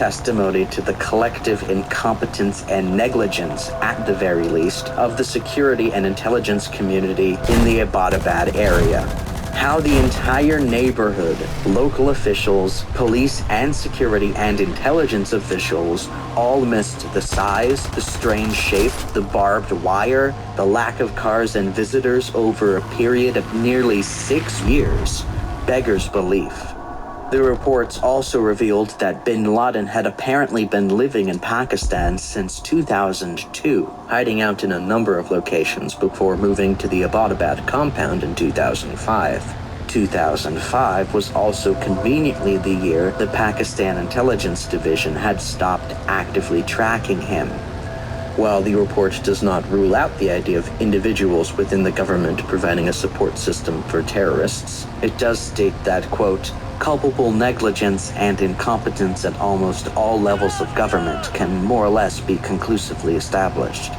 testimony to the collective incompetence and negligence, at the very least, of the security and intelligence community in the Abbottabad area. How the entire neighborhood, local officials, police and security and intelligence officials all missed the size, the strange shape, the barbed wire, the lack of cars and visitors over a period of nearly 6 years beggars belief. The reports also revealed that bin Laden had apparently been living in Pakistan since 2002, hiding out in a number of locations before moving to the Abbottabad compound in 2005. 2005 was also conveniently the year the Pakistan Intelligence Division had stopped actively tracking him. While the report does not rule out the idea of individuals within the government providing a support system for terrorists, it does state that, quote, culpable negligence and incompetence at almost all levels of government can more or less be conclusively established.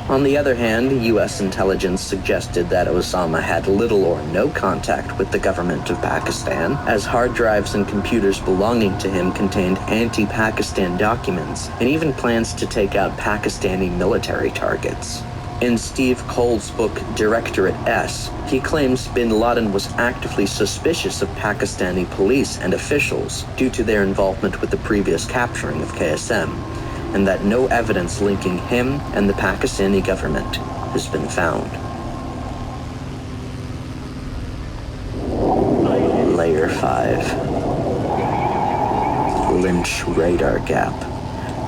On the other hand, U.S. intelligence suggested that Osama had little or no contact with the government of Pakistan, as hard drives and computers belonging to him contained anti-Pakistan documents and even plans to take out Pakistani military targets. In Steve Cole's book Directorate S, he claims bin Laden was actively suspicious of Pakistani police and officials due to their involvement with the previous capturing of KSM, and that no evidence linking him and the Pakistani government has been found. Layer 5. Lynch radar gap.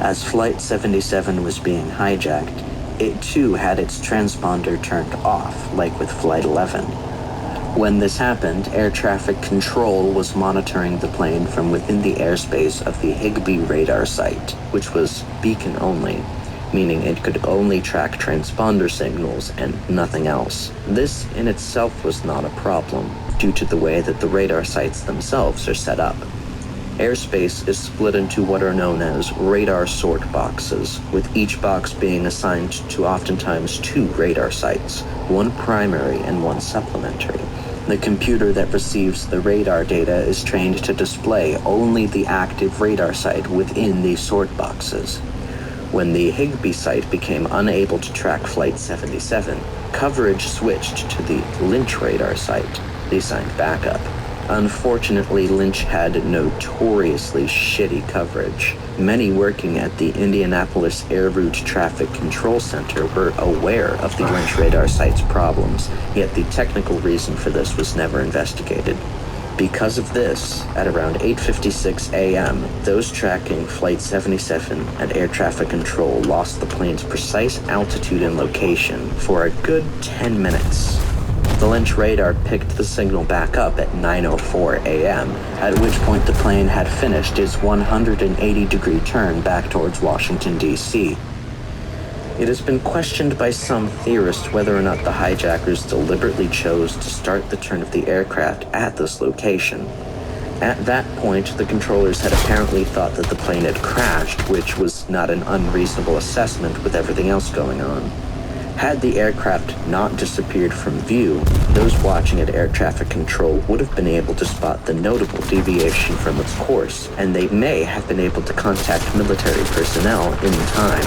As Flight 77 was being hijacked, it too had its transponder turned off, like with Flight 11. When this happened, air traffic control was monitoring the plane from within the airspace of the Higbee radar site, which was beacon only, meaning it could only track transponder signals and nothing else. This in itself was not a problem, due to the way that the radar sites themselves are set up. Airspace is split into what are known as radar sort boxes, with each box being assigned to oftentimes 2 radar sites, one primary and one supplementary. The computer that receives the radar data is trained to display only the active radar site within these sort boxes. When the Higbee site became unable to track Flight 77, coverage switched to the Lynch radar site, the assigned backup. Unfortunately, Lynch had notoriously shitty coverage. Many working at the Indianapolis Air Route Traffic Control Center were aware of the Lynch radar site's problems, yet the technical reason for this was never investigated. Because of this, at around 8:56 a.m., those tracking Flight 77 and air traffic control lost the plane's precise altitude and location for a good 10 minutes. The Lynch radar picked the signal back up at 9:04 a.m., at which point the plane had finished its 180-degree turn back towards Washington, D.C. It has been questioned by some theorists whether or not the hijackers deliberately chose to start the turn of the aircraft at this location. At that point, the controllers had apparently thought that the plane had crashed, which was not an unreasonable assessment with everything else going on. Had the aircraft not disappeared from view, those watching at air traffic control would have been able to spot the notable deviation from its course, and they may have been able to contact military personnel in time.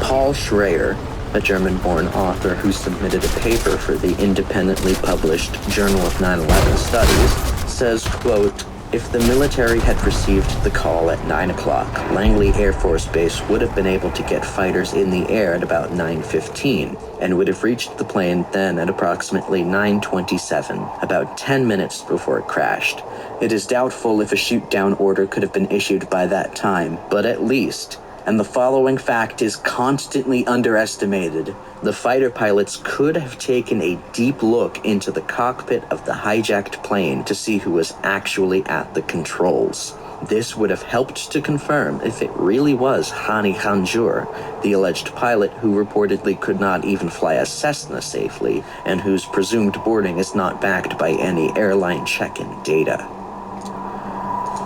Paul Schraer, a German-born author who submitted a paper for the independently published Journal of 9/11 Studies, says, quote, if the military had received the call at 9 o'clock, Langley Air Force Base would have been able to get fighters in the air at about 9:15 and would have reached the plane then at approximately 9:27, about 10 minutes before it crashed. It is doubtful if a shoot-down order could have been issued by that time, but at least, and the following fact is constantly underestimated, the fighter pilots could have taken a deep look into the cockpit of the hijacked plane to see who was actually at the controls. This would have helped to confirm if it really was Hani Hanjour, the alleged pilot who reportedly could not even fly a Cessna safely, and whose presumed boarding is not backed by any airline check-in data.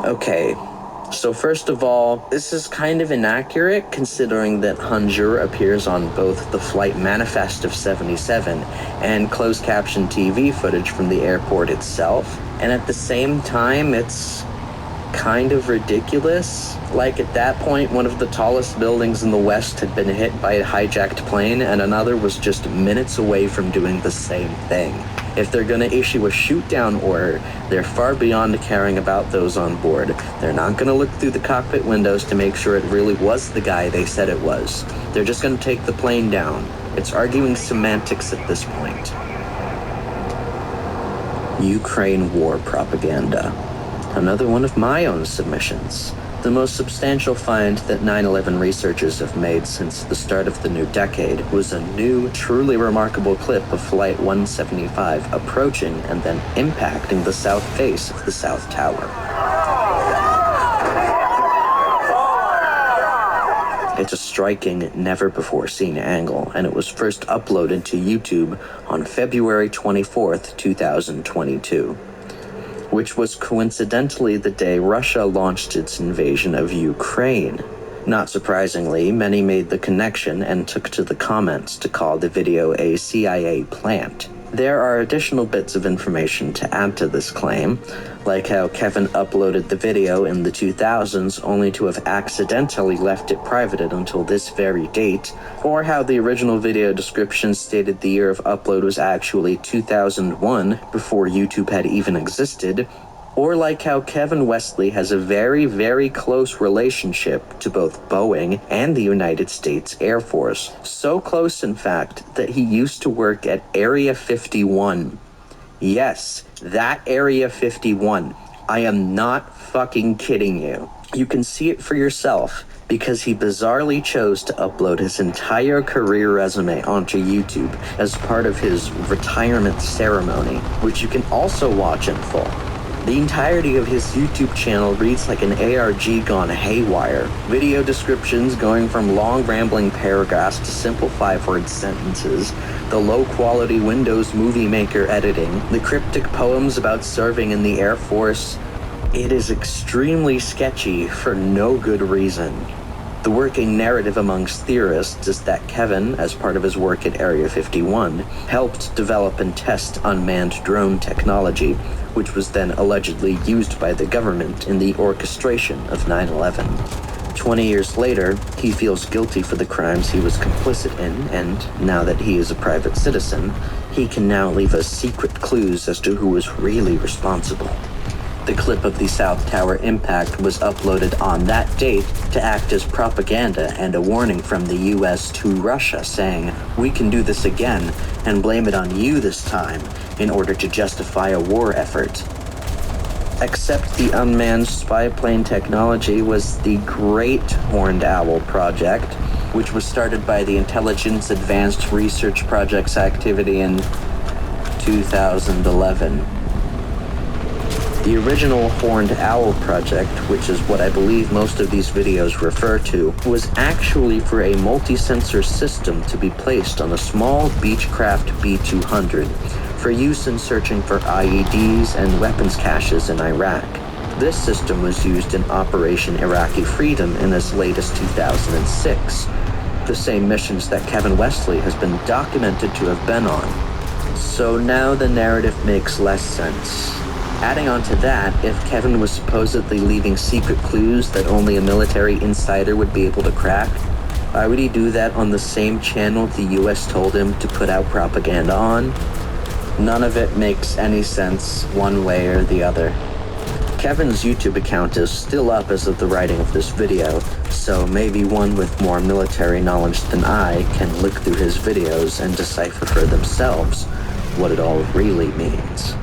Okay. So first of all, this is kind of inaccurate considering that Hanjour appears on both the flight manifest of 77 and closed caption TV footage from the airport itself. And at the same time, it's kind of ridiculous. Like, at that point, one of the tallest buildings in the West had been hit by a hijacked plane, and another was just minutes away from doing the same thing. If they're gonna issue a shoot-down order, they're far beyond caring about those on board. They're not gonna look through the cockpit windows to make sure it really was the guy they said it was. They're just gonna take the plane down. It's arguing semantics at this point. Ukraine war propaganda. Another one of my own submissions. The most substantial find that 9/11 researchers have made since the start of the new decade was a new, truly remarkable clip of Flight 175 approaching and then impacting the south face of the South Tower. It's a striking, never-before-seen angle, and it was first uploaded to YouTube on February 24th, 2022. Which was coincidentally the day Russia launched its invasion of Ukraine. Not surprisingly, many made the connection and took to the comments to call the video a CIA plant. There are additional bits of information to add to this claim, like how Kevin uploaded the video in the 2000s only to have accidentally left it privated until this very date, or how the original video description stated the year of upload was actually 2001 before YouTube had even existed, or like how Kevin Wesley has a very, very close relationship to both Boeing and the United States Air Force. So close, in fact, that he used to work at Area 51. Yes, that Area 51. I am not fucking kidding you. You can see it for yourself, because he bizarrely chose to upload his entire career resume onto YouTube as part of his retirement ceremony, which you can also watch in full. The entirety of his YouTube channel reads like an ARG gone haywire. Video descriptions going from long rambling paragraphs to simple 5-word sentences, the low-quality Windows Movie Maker editing, the cryptic poems about serving in the Air Force. It is extremely sketchy for no good reason. The working narrative amongst theorists is that Kevin, as part of his work at Area 51, helped develop and test unmanned drone technology, which was then allegedly used by the government in the orchestration of 9/11. 20 years later, he feels guilty for the crimes he was complicit in, and now that he is a private citizen, he can now leave us secret clues as to who was really responsible. The clip of the South Tower impact was uploaded on that date to act as propaganda and a warning from the US to Russia saying, "We can do this again and blame it on you this time," in order to justify a war effort. Except the unmanned spy plane technology was the Great Horned Owl Project, which was started by the Intelligence Advanced Research Project's activity in 2011. The original Horned Owl Project, which is what I believe most of these videos refer to, was actually for a multi-sensor system to be placed on a small Beechcraft B-200 for use in searching for IEDs and weapons caches in Iraq. This system was used in Operation Iraqi Freedom in as late as 2006, the same missions that Kevin Wesley has been documented to have been on. So now the narrative makes less sense. Adding on to that, if Kevin was supposedly leaving secret clues that only a military insider would be able to crack, why would he do that on the same channel the US told him to put out propaganda on? None of it makes any sense one way or the other. Kevin's YouTube account is still up as of the writing of this video, so maybe one with more military knowledge than I can look through his videos and decipher for themselves what it all really means.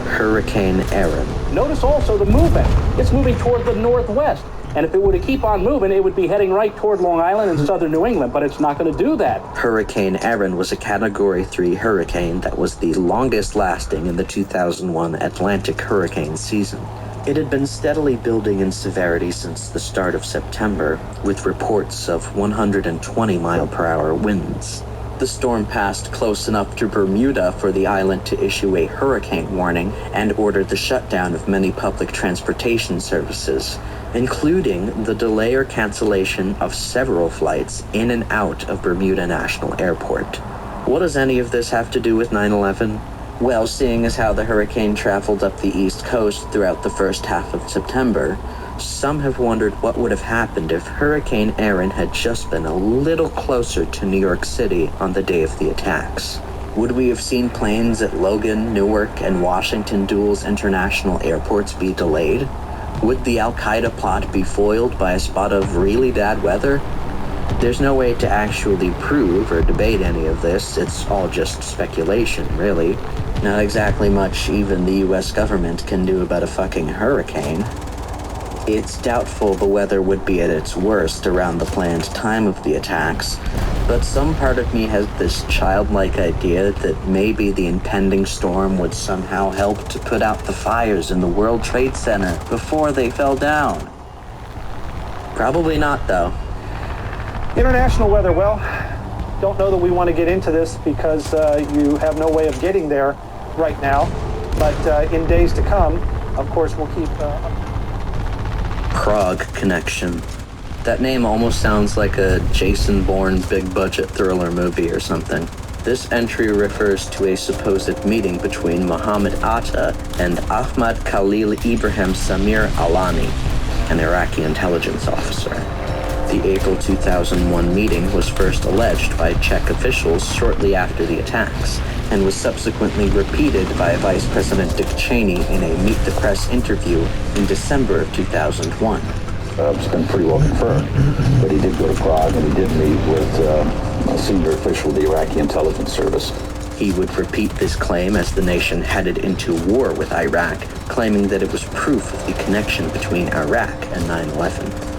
Hurricane Erin. Notice also the movement. It's moving toward the northwest. And if it were to keep on moving, it would be heading right toward Long Island and southern New England, but it's not going to do that. Hurricane Erin was a Category 3 hurricane that was the longest lasting in the 2001 Atlantic hurricane season. It had been steadily building in severity since the start of September, with reports of 120-mile-per-hour winds. The storm passed close enough to Bermuda for the island to issue a hurricane warning and ordered the shutdown of many public transportation services, including the delay or cancellation of several flights in and out of Bermuda National Airport. What does any of this have to do with 9/11? Well, seeing as how the hurricane traveled up the East Coast throughout the first half of September, some have wondered what would have happened if Hurricane Erin had just been a little closer to New York City on the day of the attacks. Would we have seen planes at Logan, Newark, and Washington Dulles International airports be delayed? Would the Al-Qaeda plot be foiled by a spot of really bad weather? There's no way to actually prove or debate any of this. It's all just speculation, really. Not exactly much even the US government can do about a fucking hurricane. It's doubtful the weather would be at its worst around the planned time of the attacks, but some part of me has this childlike idea that maybe the impending storm would somehow help to put out the fires in the World Trade Center before they fell down. Probably not, though. International weather, well, don't know that we want to get into this because you have no way of getting there right now, but in days to come, of course, we'll keep... Prague Connection. That name almost sounds like a Jason Bourne big-budget thriller movie or something. This entry refers to a supposed meeting between Mohammed Atta and Ahmad Khalil Ibrahim Samir Alani, an Iraqi intelligence officer. The April 2001 meeting was first alleged by Czech officials shortly after the attacks, and was subsequently repeated by Vice President Dick Cheney in a Meet the Press interview in December of 2001. It's been pretty well confirmed, but he did go to Prague and he did meet with a senior official of the Iraqi intelligence service. He would repeat this claim as the nation headed into war with Iraq, claiming that it was proof of the connection between Iraq and 9/11.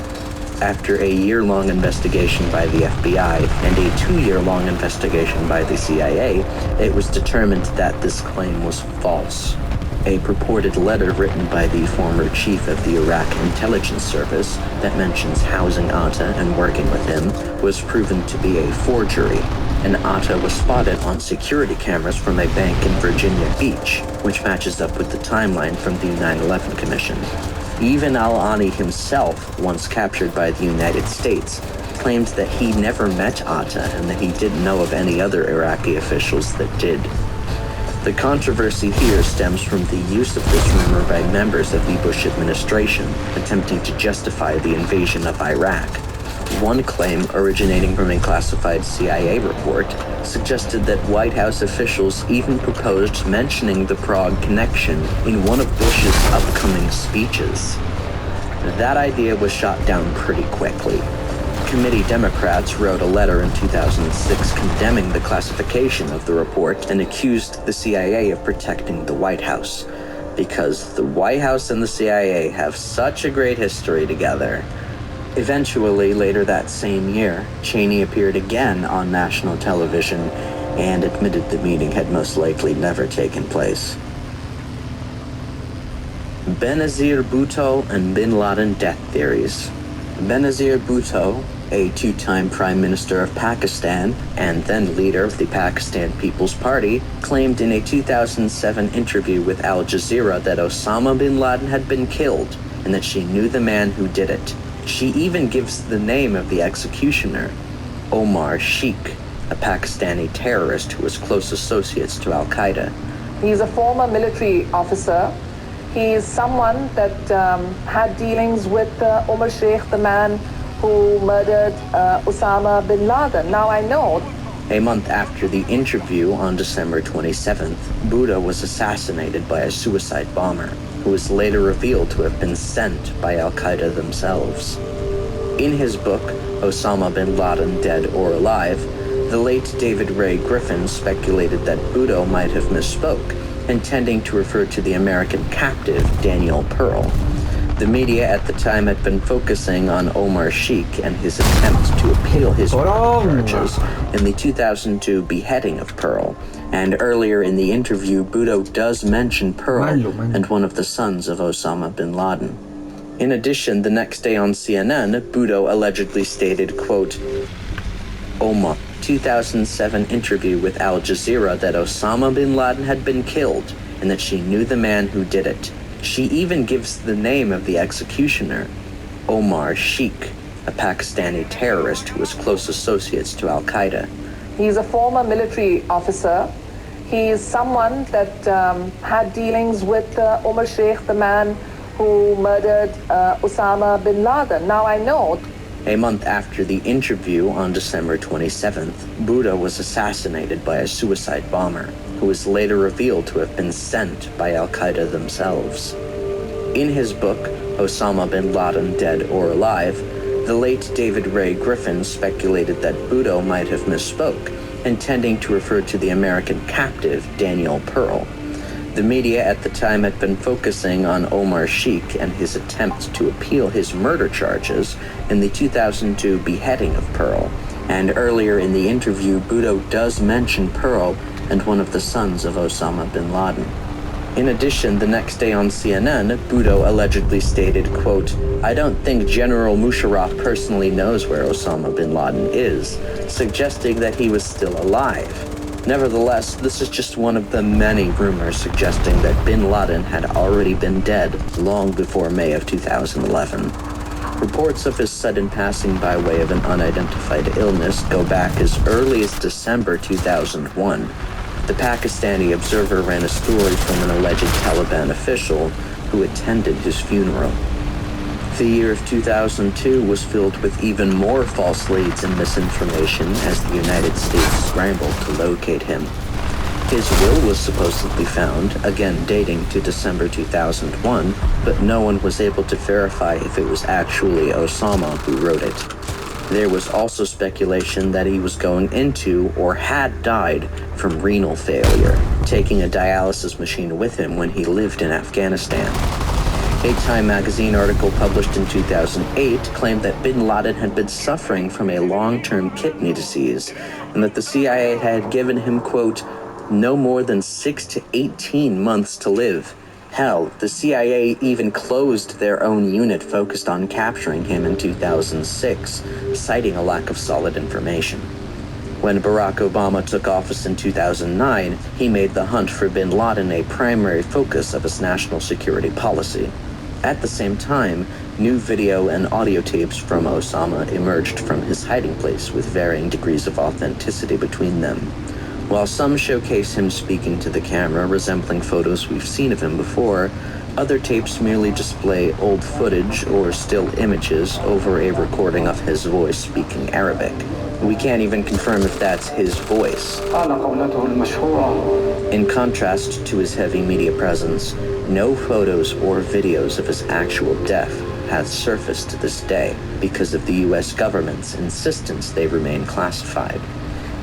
After a year-long investigation by the FBI and a 2-year-long investigation by the CIA, it was determined that this claim was false. A purported letter written by the former chief of the Iraq Intelligence Service that mentions housing Atta and working with him was proven to be a forgery, and Atta was spotted on security cameras from a bank in Virginia Beach, which matches up with the timeline from the 9/11 Commission. Even Al-Ani himself, once captured by the United States, claimed that he never met Atta and that he didn't know of any other Iraqi officials that did. The controversy here stems from the use of this rumor by members of the Bush administration attempting to justify the invasion of Iraq. One claim, originating from a classified CIA report, suggested that White House officials even proposed mentioning the Prague connection in one of Bush's upcoming speeches. That idea was shot down pretty quickly. Committee Democrats wrote a letter in 2006 condemning the classification of the report and accused the CIA of protecting the White House, because the White House and the CIA have such a great history together. Eventually, later that same year, Cheney appeared again on national television and admitted the meeting had most likely never taken place. Benazir Bhutto and Bin Laden death theories. Benazir Bhutto, a 2-time Prime Minister of Pakistan and then leader of the Pakistan People's Party, claimed in a 2007 interview with Al Jazeera that Osama bin Laden had been killed and that she knew the man who did it. She even gives the name of the executioner, Omar Sheikh, a Pakistani terrorist who was close associates to Al-Qaeda. He's a former military officer. He is someone that had dealings with Omar Sheikh, the man who murdered Osama bin Laden. Now I know. A month after the interview on December 27th, Bhutto was assassinated by a suicide bomber, who was later revealed to have been sent by Al-Qaeda themselves. In his book, Osama bin Laden, Dead or Alive, the late David Ray Griffin speculated that Bhutto might have misspoke, intending to refer to the American captive Daniel Pearl. The media at the time had been focusing on Omar Sheikh and his attempt to appeal his charges in the 2002 beheading of Pearl. And earlier in the interview, Bhutto does mention Pearl and one of the sons of Osama bin Laden. In addition, the next day on CNN, Bhutto allegedly stated, quote, Omar, 2007 interview with Al Jazeera that Osama bin Laden had been killed and that she knew the man who did it. She even gives the name of the executioner, Omar Sheikh, a Pakistani terrorist who was close associates to Al-Qaeda. He's a former military officer. He is someone that had dealings with Omar Sheikh, the man who murdered Osama bin Laden. Now I know. A month after the interview on December 27th, Bhutto was assassinated by a suicide bomber, who was later revealed to have been sent by Al-Qaeda themselves. In his book, Osama bin Laden, Dead or Alive, the late David Ray Griffin speculated that Bhutto might have misspoke, intending to refer to the American captive Daniel Pearl. The media at the time had been focusing on Omar Sheikh and his attempt to appeal his murder charges in the 2002 beheading of Pearl. And earlier in the interview, Bhutto does mention Pearl and one of the sons of Osama bin Laden. In addition, the next day on CNN, Bhutto allegedly stated, quote, "I don't think General Musharraf personally knows where Osama bin Laden is," suggesting that he was still alive. Nevertheless, this is just one of the many rumors suggesting that bin Laden had already been dead long before May of 2011. Reports of his sudden passing by way of an unidentified illness go back as early as December 2001. The Pakistani Observer ran a story from an alleged Taliban official who attended his funeral. The year of 2002 was filled with even more false leads and misinformation as the United States scrambled to locate him. His will was supposedly found, again dating to December 2001, but no one was able to verify if it was actually Osama who wrote it. There was also speculation that he was going into or had died from renal failure, taking a dialysis machine with him when he lived in Afghanistan. A Time magazine article published in 2008 claimed that bin Laden had been suffering from a long-term kidney disease and that the CIA had given him, quote, no more than 6 to 18 months to live. Hell, the CIA even closed their own unit focused on capturing him in 2006, citing a lack of solid information. When Barack Obama took office in 2009, he made the hunt for bin Laden a primary focus of his national security policy. At the same time, new video and audio tapes from Osama emerged from his hiding place with varying degrees of authenticity between them. While some showcase him speaking to the camera, resembling photos we've seen of him before, other tapes merely display old footage or still images over a recording of his voice speaking Arabic. We can't even confirm if that's his voice. In contrast to his heavy media presence, no photos or videos of his actual death have surfaced to this day because of the US government's insistence they remain classified.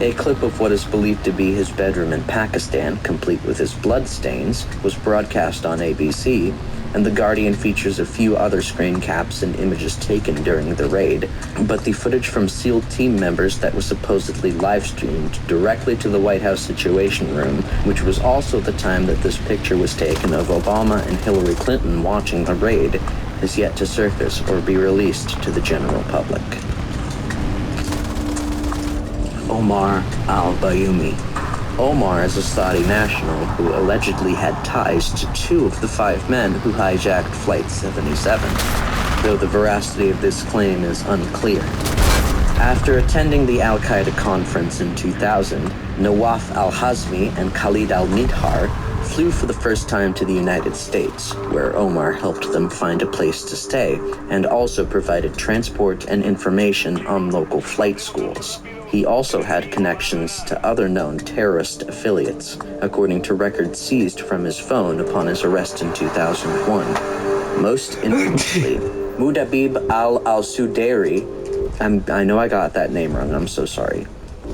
A clip of what is believed to be his bedroom in Pakistan, complete with his bloodstains, was broadcast on ABC, and The Guardian features a few other screen caps and images taken during the raid, but the footage from SEAL team members that was supposedly live-streamed directly to the White House Situation Room, which was also the time that this picture was taken of Obama and Hillary Clinton watching the raid, is yet to surface or be released to the general public. Omar al-Bayoumi. Omar is a Saudi national who allegedly had ties to 2 of the 5 men who hijacked Flight 77, though the veracity of this claim is unclear. After attending the Al-Qaeda conference in 2000, Nawaf al-Hazmi and Khalid al-Midhar flew for the first time to the United States, where Omar helped them find a place to stay and also provided transport and information on local flight schools. He also had connections to other known terrorist affiliates, according to records seized from his phone upon his arrest in 2001. Most infamously, Mudabib al-Sudairi, I know I got that name wrong, I'm so sorry.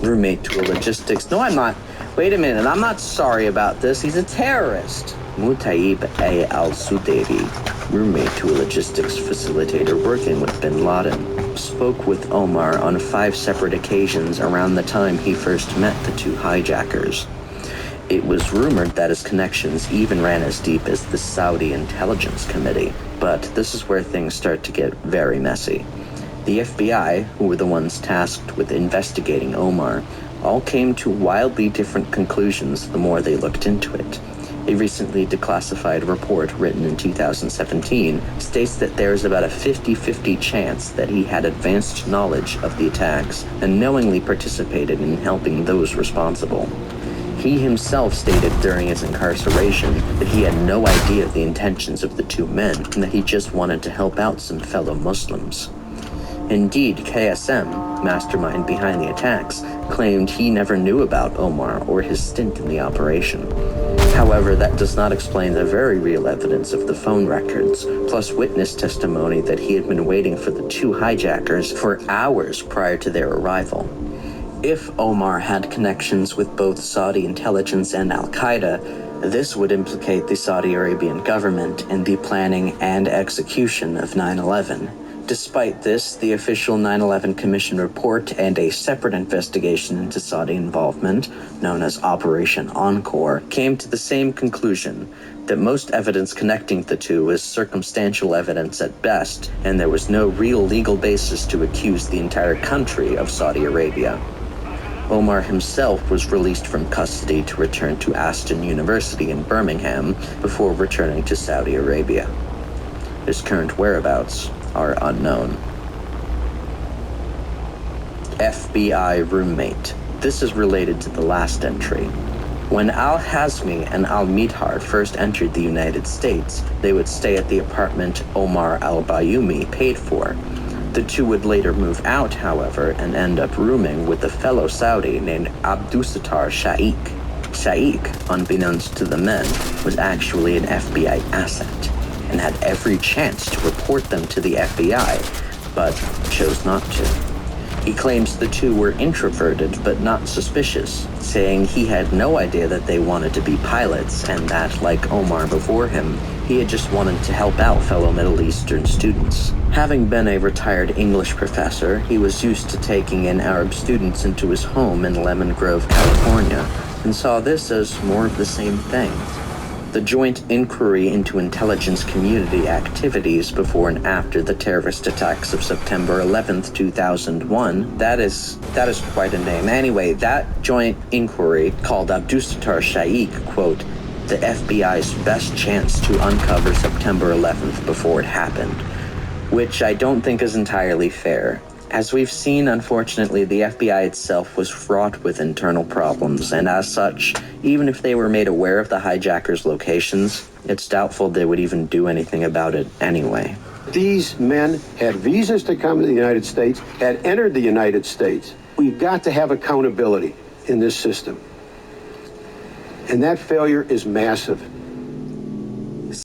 Roommate to a logistics, no I'm not, wait a minute, I'm not sorry about this, he's a terrorist. Mutaib al-Sudairi, roommate to a logistics facilitator working with bin Laden, spoke with Omar on 5 separate occasions around the time he first met the 2 hijackers. It was rumored that his connections even ran as deep as the Saudi Intelligence Committee, but this is where things start to get very messy. The FBI, who were the ones tasked with investigating Omar, all came to wildly different conclusions the more they looked into it. A recently declassified report written in 2017 states that there is about a 50-50 chance that he had advanced knowledge of the attacks and knowingly participated in helping those responsible. He He himself stated during his incarceration that he had no idea of the intentions of the two men and that he just wanted to help out some fellow Muslims. Indeed, KSM, mastermind behind the attacks, claimed he never knew about Omar or his stint in the operation. However, that does not explain the very real evidence of the phone records, plus witness testimony that he had been waiting for the two hijackers for hours prior to their arrival. If Omar had connections with both Saudi intelligence and Al-Qaeda, this would implicate the Saudi Arabian government in the planning and execution of 9/11. Despite this, the official 9/11 Commission report and a separate investigation into Saudi involvement, known as Operation Encore, came to the same conclusion, that most evidence connecting the two was circumstantial evidence at best, and there was no real legal basis to accuse the entire country of Saudi Arabia. Omar himself was released from custody to return to Aston University in Birmingham before returning to Saudi Arabia. His current whereabouts are unknown. FBI roommate. This is related to the last entry. When Al-Hazmi and Al-Midhar first entered the United States, they would stay at the apartment Omar al-Bayoumi paid for. The two would later move out, however, and end up rooming with a fellow Saudi named Abdusattar Shaikh. Shaikh, unbeknownst to the men, was actually an FBI asset and had every chance to report them to the FBI, but chose not to. He claims the two were introverted but not suspicious, saying he had no idea that they wanted to be pilots and that, like Omar before him, he had just wanted to help out fellow Middle Eastern students. Having been a retired English professor, he was used to taking in Arab students into his home in Lemon Grove, California, and saw this as more of the same thing. The joint inquiry into intelligence community activities before and after the terrorist attacks of September 11th, 2001, that is quite a name. Anyway, that joint inquiry called Abdusattar Shaikh, quote, the FBI's best chance to uncover September 11th before it happened, which I don't think is entirely fair. As we've seen, unfortunately, the FBI itself was fraught with internal problems, and as such, even if they were made aware of the hijackers' locations, it's doubtful they would even do anything about it anyway. These men had visas to come to the United States, had entered the United States. We've got to have accountability in this system. And that failure is massive.